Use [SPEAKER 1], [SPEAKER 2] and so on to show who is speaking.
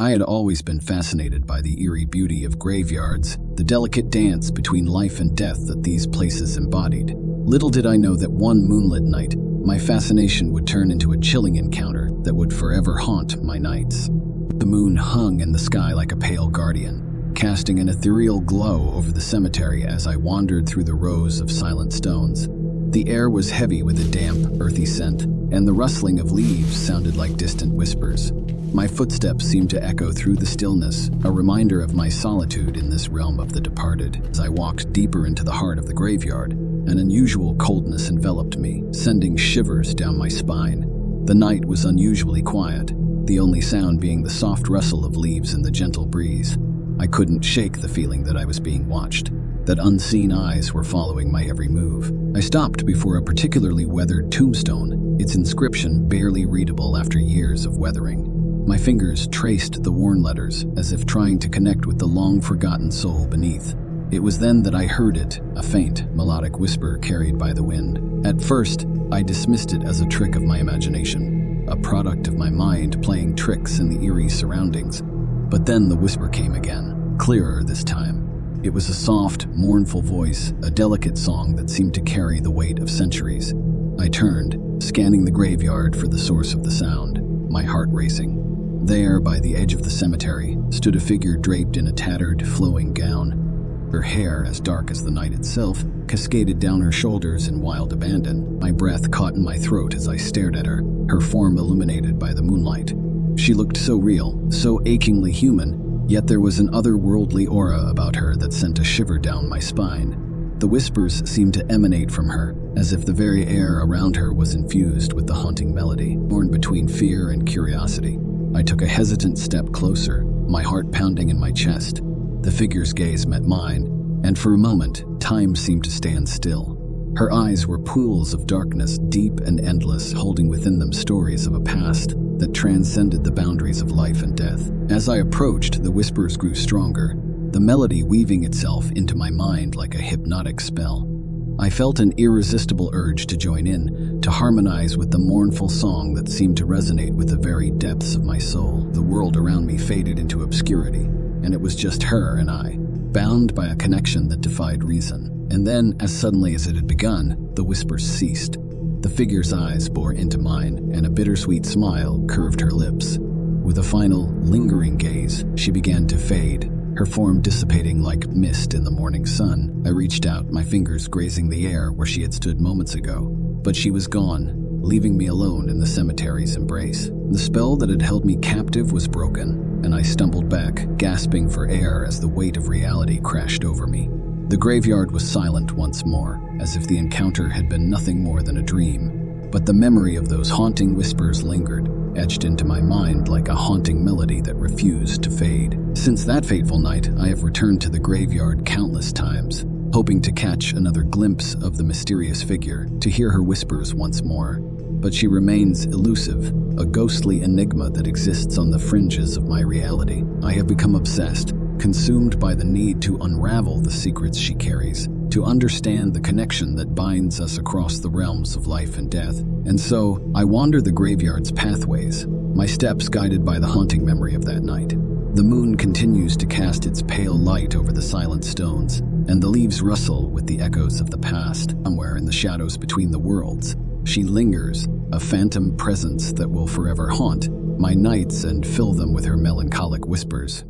[SPEAKER 1] I had always been fascinated by the eerie beauty of graveyards, the delicate dance between life and death that these places embodied. Little did I know that one moonlit night, my fascination would turn into a chilling encounter that would forever haunt my nights. The moon hung in the sky like a pale guardian, casting an ethereal glow over the cemetery as I wandered through the rows of silent stones. The air was heavy with a damp, earthy scent, and the rustling of leaves sounded like distant whispers. My footsteps seemed to echo through the stillness, a reminder of my solitude in this realm of the departed. As I walked deeper into the heart of the graveyard, an unusual coldness enveloped me, sending shivers down my spine. The night was unusually quiet, the only sound being the soft rustle of leaves in the gentle breeze. I couldn't shake the feeling that I was being watched, that unseen eyes were following my every move. I stopped before a particularly weathered tombstone, its inscription barely readable after years of weathering. My fingers traced the worn letters, as if trying to connect with the long-forgotten soul beneath. It was then that I heard it, a faint, melodic whisper carried by the wind. At first, I dismissed it as a trick of my imagination, a product of my mind playing tricks in the eerie surroundings. But then the whisper came again, clearer this time. It was a soft, mournful voice, a delicate song that seemed to carry the weight of centuries. I turned, scanning the graveyard for the source of the sound, my heart racing. There, by the edge of the cemetery, stood a figure draped in a tattered, flowing gown. Her hair, as dark as the night itself, cascaded down her shoulders in wild abandon. My breath caught in my throat as I stared at her, her form illuminated by the moonlight. She looked so real, so achingly human, yet there was an otherworldly aura about her that sent a shiver down my spine. The whispers seemed to emanate from her, as if the very air around her was infused with the haunting melody, born between fear and curiosity. I took a hesitant step closer, my heart pounding in my chest. The figure's gaze met mine, and for a moment, time seemed to stand still. Her eyes were pools of darkness, deep and endless, holding within them stories of a past that transcended the boundaries of life and death. As I approached, the whispers grew stronger, the melody weaving itself into my mind like a hypnotic spell. I felt an irresistible urge to join in, to harmonize with the mournful song that seemed to resonate with the very depths of my soul. The world around me faded into obscurity, and it was just her and I, bound by a connection that defied reason. And then, as suddenly as it had begun, the whispers ceased. The figure's eyes bore into mine, and a bittersweet smile curved her lips. With a final, lingering gaze, she began to fade, her form dissipating like mist in the morning sun. I reached out, my fingers grazing the air where she had stood moments ago. But she was gone, leaving me alone in the cemetery's embrace. The spell that had held me captive was broken, and I stumbled back, gasping for air as the weight of reality crashed over me. The graveyard was silent once more, as if the encounter had been nothing more than a dream. But the memory of those haunting whispers lingered, etched into my mind like a haunting melody that refused to fade. Since that fateful night, I have returned to the graveyard countless times, hoping to catch another glimpse of the mysterious figure, to hear her whispers once more. But she remains elusive, a ghostly enigma that exists on the fringes of my reality. I have become obsessed, consumed by the need to unravel the secrets she carries, to understand the connection that binds us across the realms of life and death. And so, I wander the graveyard's pathways, my steps guided by the haunting memory of that night. The moon continues to cast its pale light over the silent stones, and the leaves rustle with the echoes of the past. Somewhere in the shadows between the worlds, she lingers, a phantom presence that will forever haunt my nights and fill them with her melancholic whispers.